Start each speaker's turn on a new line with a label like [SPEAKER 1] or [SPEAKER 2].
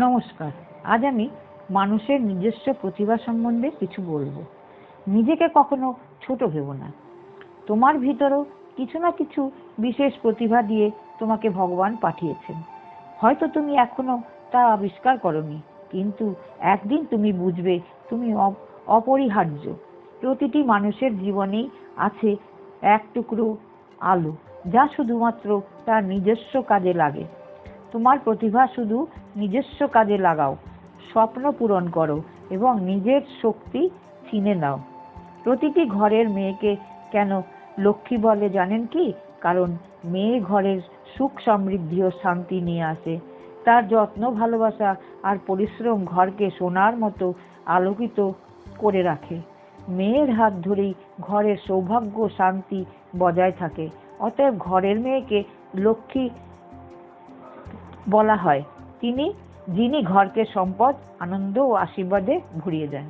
[SPEAKER 1] নমস্কার। আজ আমি মানুষের নিজস্ব প্রতিভা সম্বন্ধে কিছু বলবো। নিজেকে কখনো ছোট ভেবো না। তোমার ভিতরেও কিছু না কিছু বিশেষ প্রতিভা দিয়ে তোমাকে ভগবান পাঠিয়েছেন। হয়তো তুমি এখনো তা আবিষ্কার করোনি, কিন্তু একদিন তুমি বুঝবে তুমি অপরিহার্য। প্রতিটি মানুষের জীবনেই আছে এক টুকরো আলো, যা শুধুমাত্র তার নিজস্ব কাজে লাগে। তোমার প্রতিভা শুধু নিজস্ব কাজে লাগাও, স্বপ্ন পূরণ করো এবং নিজের শক্তি চিনে নাও। প্রতিটি ঘরের মেয়েকে কেন লক্ষ্মী বলে জানেন কি? কারণ মেয়ে ঘরের সুখ সমৃদ্ধি ও শান্তি নিয়ে আসে। তার যত্ন, ভালোবাসা আর পরিশ্রম ঘরকে সোনার মতো আলোকিত করে রাখে। মেয়ের হাত ধরেই ঘরের সৌভাগ্য শান্তি বজায় থাকে। অতএব ঘরের মেয়েকে লক্ষ্মী বলা হয় যিনি ঘরকে সম্পদ, আনন্দ ও আশীর্বাদে ভরিয়ে দেন।